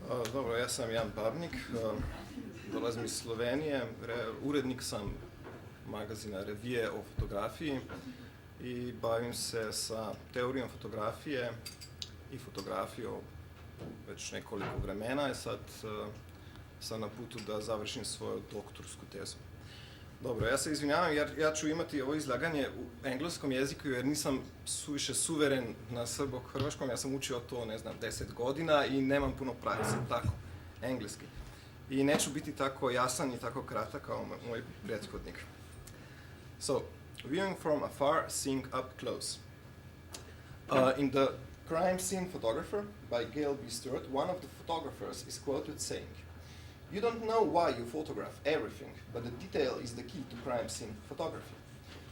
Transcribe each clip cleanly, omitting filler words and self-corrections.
Dobro, ja sam Babnik, dolazim iz Slovenije, urednik sam magazina Revije o fotografiji i bavim se sa teorijom fotografije i fotografijom već nekoliko vremena i sad sam na putu da završim svoju doktorsku tezu. Dobro, ja se izvinjavam jer ja ću imati ovo izlaganje u engleskom jeziku jer nisam suviše suveren na srbo-hrvaškom, ja sam učio to, 10 godina i nemam puno prakse, tako, engleski. I neću biti tako jasan i tako kratak kao moj prethodnik. So, viewing from afar, seeing up close. In the Crime Scene Photographer by Gail B. Stewart, one of the photographers is quoted saying, "You don't know why you photograph everything, but the detail is the key to crime scene photography.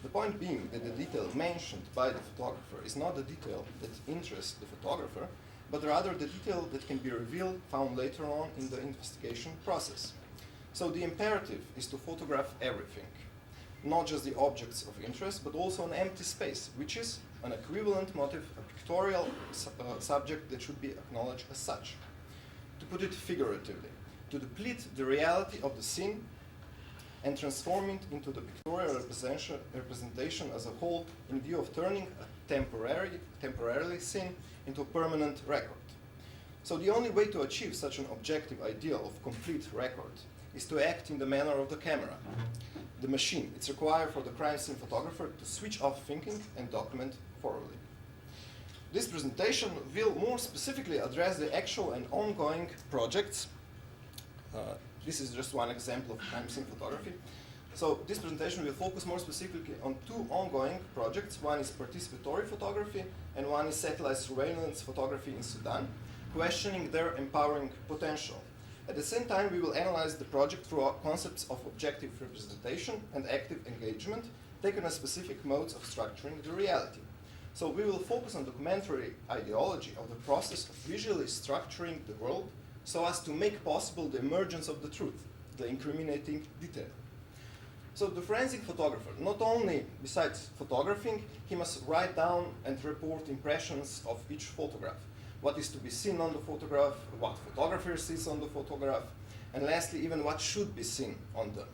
The point being that the detail mentioned by the photographer is not the detail that interests the photographer, but rather the detail that can be revealed, found later on in the investigation process. So the imperative is to photograph everything, not just the objects of interest, but also an empty space, which is an equivalent motive, a pictorial subject that should be acknowledged as such. To put it figuratively, to deplete the reality of the scene and transform it into the pictorial representation as a whole in view of turning a temporarily scene into a permanent record. So the only way to achieve such an objective ideal of complete record is to act in the manner of the camera, the machine. It's required for the crime scene photographer to switch off thinking and document thoroughly. This presentation will more specifically address the actual and ongoing projects. This is just one example of crime scene photography. So this presentation will focus more specifically on two ongoing projects. One is participatory photography and one is satellite surveillance photography in Sudan, questioning their empowering potential. At the same time, we will analyze the project through concepts of objective representation and active engagement, taken as specific modes of structuring the reality. So we will focus on documentary ideology of the process of visually structuring the world so as to make possible the emergence of the truth, the incriminating detail. So the forensic photographer, not only besides photographing, he must write down and report impressions of each photograph. What is to be seen on the photograph, what photographer sees on the photograph, and lastly, even what should be seen on them.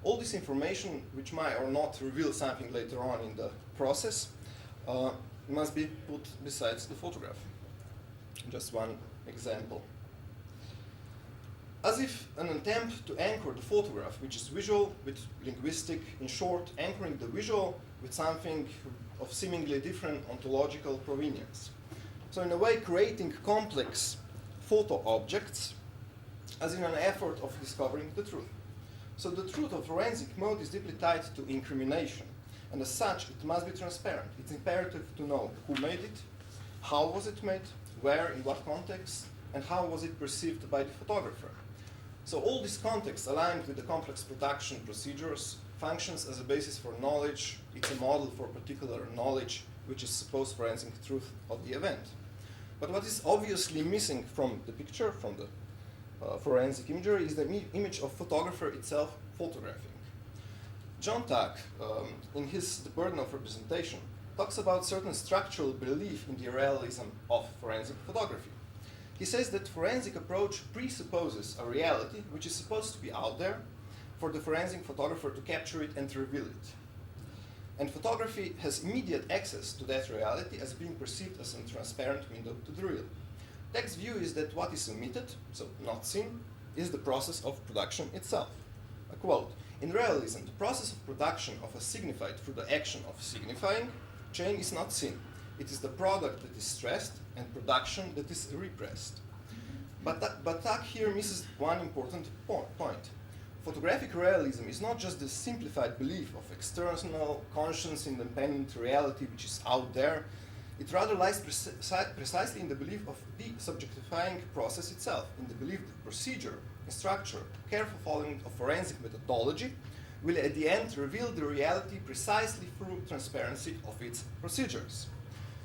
All this information, which might or not reveal something later on in the process, must be put besides the photograph. Just one example. As if an attempt to anchor the photograph, which is visual with linguistic, in short, anchoring the visual with something of seemingly different ontological provenience. So in a way, creating complex photo objects as in an effort of discovering the truth. So the truth of forensic mode is deeply tied to incrimination, and as such, it must be transparent. It's imperative to know who made it, how was it made, where, in what context, and how was it perceived by the photographer. So all this context, aligned with the complex production procedures, functions as a basis for knowledge. It's a model for particular knowledge, which is supposed forensic truth of the event. But what is obviously missing from the picture, from the forensic imagery, is the image of photographer itself photographing. John Tuck, in his The Burden of Representation, talks about certain structural belief in the realism of forensic photography. He says that forensic approach presupposes a reality which is supposed to be out there for the forensic photographer to capture it and reveal it. And photography has immediate access to that reality as being perceived as a transparent window to the real. Tuck's view is that what is omitted, so not seen, is the process of production itself. A quote, "In realism, the process of production of a signified through the action of signifying chain is not seen. It is the product that is stressed and production that is repressed." But Tuck here misses one important point. Photographic realism is not just the simplified belief of external, conscience-independent reality which is out there. It rather lies precisely in the belief of the subjectifying process itself, in the belief that procedure and structure, careful following of forensic methodology, will at the end reveal the reality precisely through transparency of its procedures.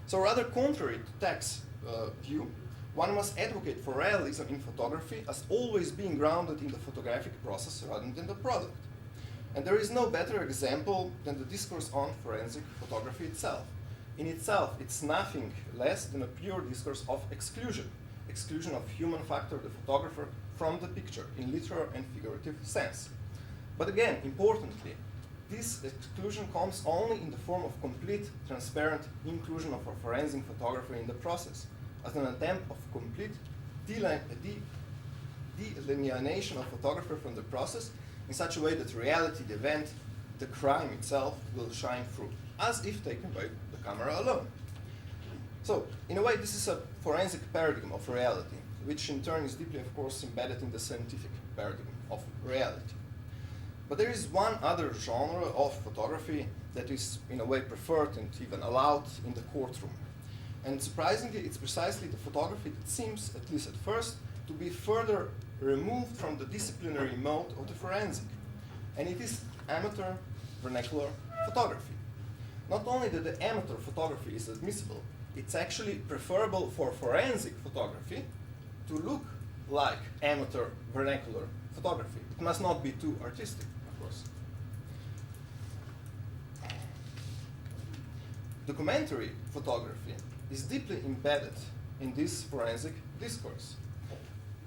So rather contrary to Tuck's view, one must advocate for realism in photography as always being grounded in the photographic process rather than the product. And there is no better example than the discourse on forensic photography itself. In itself, it's nothing less than a pure discourse of exclusion, exclusion of human factor, the photographer, from the picture in literal and figurative sense. But again, importantly, this exclusion comes only in the form of complete, transparent inclusion of a forensic photographer in the process, as an attempt of complete delineation of photographer from the process in such a way that reality, the event, the crime itself will shine through, as if taken by the camera alone. So, in a way, this is a forensic paradigm of reality, which in turn is deeply, of course, embedded in the scientific paradigm of reality. But there is one other genre of photography that is, in a way, preferred and even allowed in the courtroom. And surprisingly, it's precisely the photography that seems, at least at first, to be further removed from the disciplinary mode of the forensic. And it is amateur vernacular photography. Not only that the amateur photography is admissible, it's actually preferable for forensic photography to look like amateur vernacular photography. It must not be too artistic, of course. Documentary photography is deeply embedded in this forensic discourse.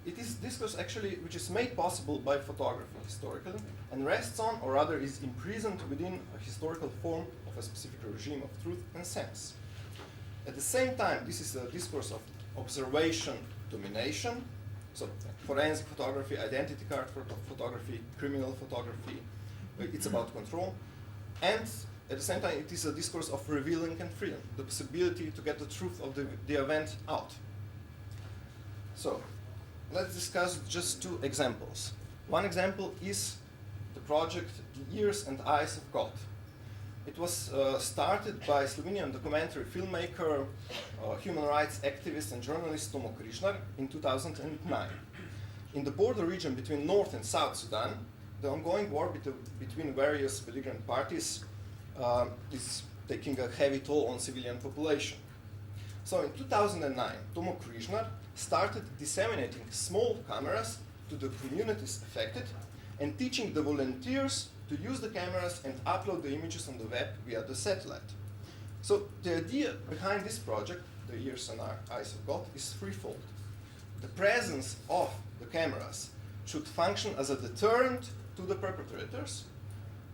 It is discourse actually which is made possible by photography historically and rests on, or rather is imprisoned within, a historical form of a specific regime of truth and sense. At the same time, this is a discourse of observation, domination, so forensic photography, identity card photography, criminal photography, it's about control, and at the same time it is a discourse of revealing and freedom, the possibility to get the truth of the event out. So, let's discuss just two examples. One example is the project The Ears and Eyes of God. It was started by Slovenian documentary filmmaker, human rights activist and journalist Tomo Križnar in 2009. In the border region between North and South Sudan, the ongoing war between various belligerent parties is taking a heavy toll on civilian population. So in 2009, Tomo Križnar started disseminating small cameras to the communities affected and teaching the volunteers to use the cameras and upload the images on the web via the satellite. So the idea behind this project, The Ears and Eyes of God, is threefold. The presence of the cameras should function as a deterrent to the perpetrators.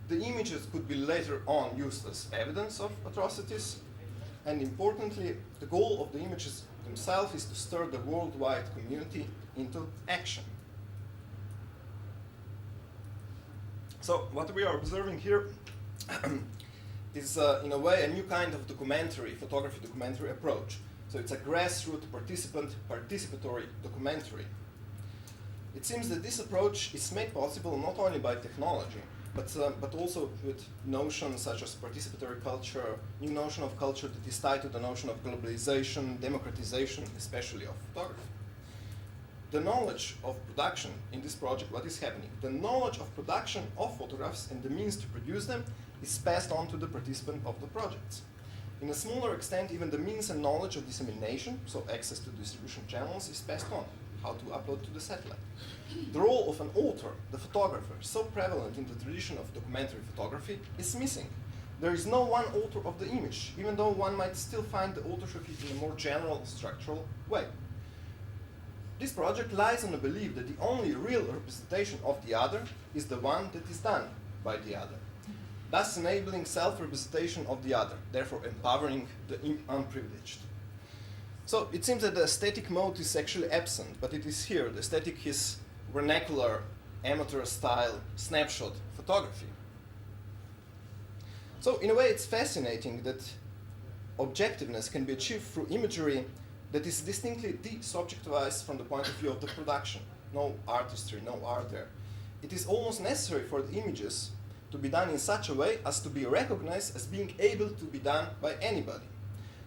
The images could be later on used as evidence of atrocities. And importantly, the goal of the images themselves is to stir the worldwide community into action. So what we are observing here is, in a way, a new kind of photography documentary approach. So it's a grassroots participatory documentary. It seems that this approach is made possible not only by technology, but also with notions such as participatory culture, new notion of culture that is tied to the notion of globalization, democratization, especially of photography. The knowledge of production in this project, what is happening? The knowledge of production of photographs and the means to produce them is passed on to the participant of the projects. In a smaller extent, even the means and knowledge of dissemination, so access to distribution channels, is passed on, how to upload to the satellite. The role of an author, the photographer, so prevalent in the tradition of documentary photography, is missing. There is no one author of the image, even though one might still find the authorship in a more general, structural way. This project lies on the belief that the only real representation of the other is the one that is done by the other, thus enabling self-representation of the other, therefore empowering the unprivileged. So it seems that the aesthetic mode is actually absent, but it is here. The aesthetic is vernacular, amateur-style snapshot photography. So in a way, it's fascinating that objectiveness can be achieved through imagery that is distinctly desubjectivized from the point of view of the production. No artistry, no art there. It is almost necessary for the images to be done in such a way as to be recognized as being able to be done by anybody.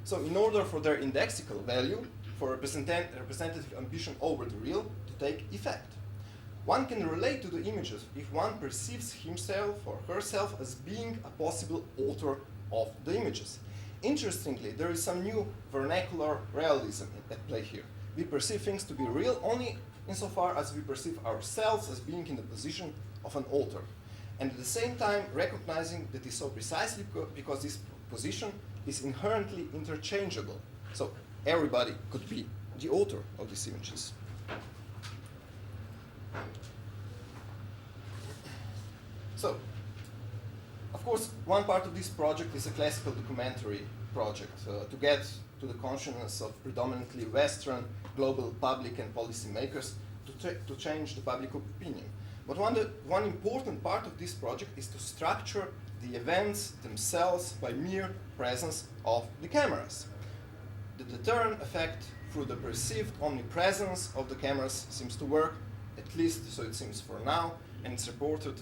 So in order for their indexical value, for representative ambition over the real, to take effect. One can relate to the images if one perceives himself or herself as being a possible author of the images. Interestingly, there is some new vernacular realism at play here. We perceive things to be real only insofar as we perceive ourselves as being in the position of an author. And at the same time, recognizing that is so precisely because this position is inherently interchangeable. So everybody could be the author of these images. So, of course, one part of this project is a classical documentary project to get to the consciousness of predominantly Western global public and policy makers to change the public opinion. But one important part of this project is to structure the events themselves by mere presence of the cameras. The deterrent effect through the perceived omnipresence of the cameras seems to work, at least so it seems for now, and it's reported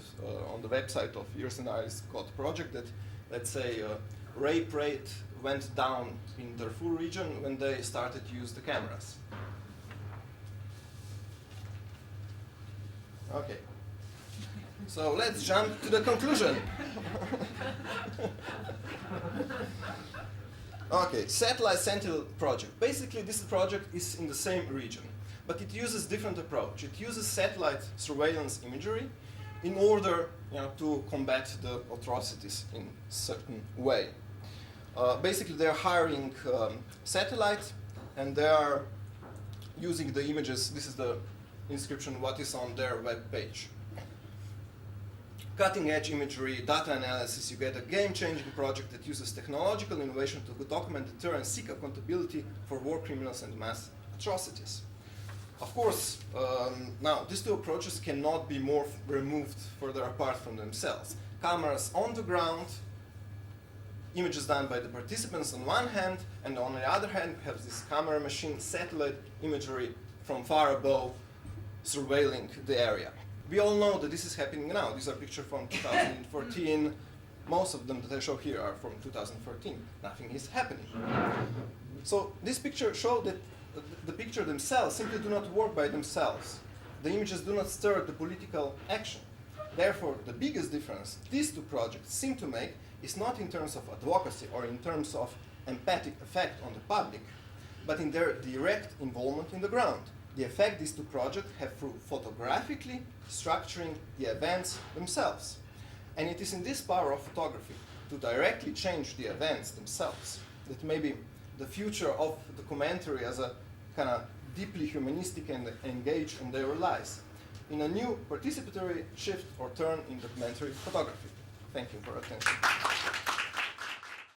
on the website of Years and Eyes Code project that, let's say, rape rate went down in the Darfur region when they started to use the cameras. Okay. So let's jump to the conclusion. Okay, Satellite Sentinel project. Basically, this project is in the same region, but it uses different approach. It uses satellite surveillance imagery in order, to combat the atrocities in certain way. Basically, they're hiring satellites, and they are using the images. This is the inscription, what is on their web page. Cutting-edge imagery, data analysis, you get a game-changing project that uses technological innovation to document, deter, and seek accountability for war criminals and mass atrocities. Of course, now, these two approaches cannot be more removed further apart from themselves. Cameras on the ground, images done by the participants on one hand, and on the other hand, we have this camera machine satellite imagery from far above surveilling the area. We all know that this is happening now. These are pictures from 2014. Most of them that I show here are from 2014. Nothing is happening. So this picture shows that the pictures themselves simply do not work by themselves. The images do not stir the political action. Therefore, the biggest difference these two projects seem to make is not in terms of advocacy or in terms of empathic effect on the public, but in their direct involvement in the ground. The effect these two projects have through photographically structuring the events themselves. And it is in this power of photography to directly change the events themselves that maybe the future of documentary as a kind of deeply humanistic and engaged in their lives in a new participatory shift or turn in documentary photography. Thank you for your attention.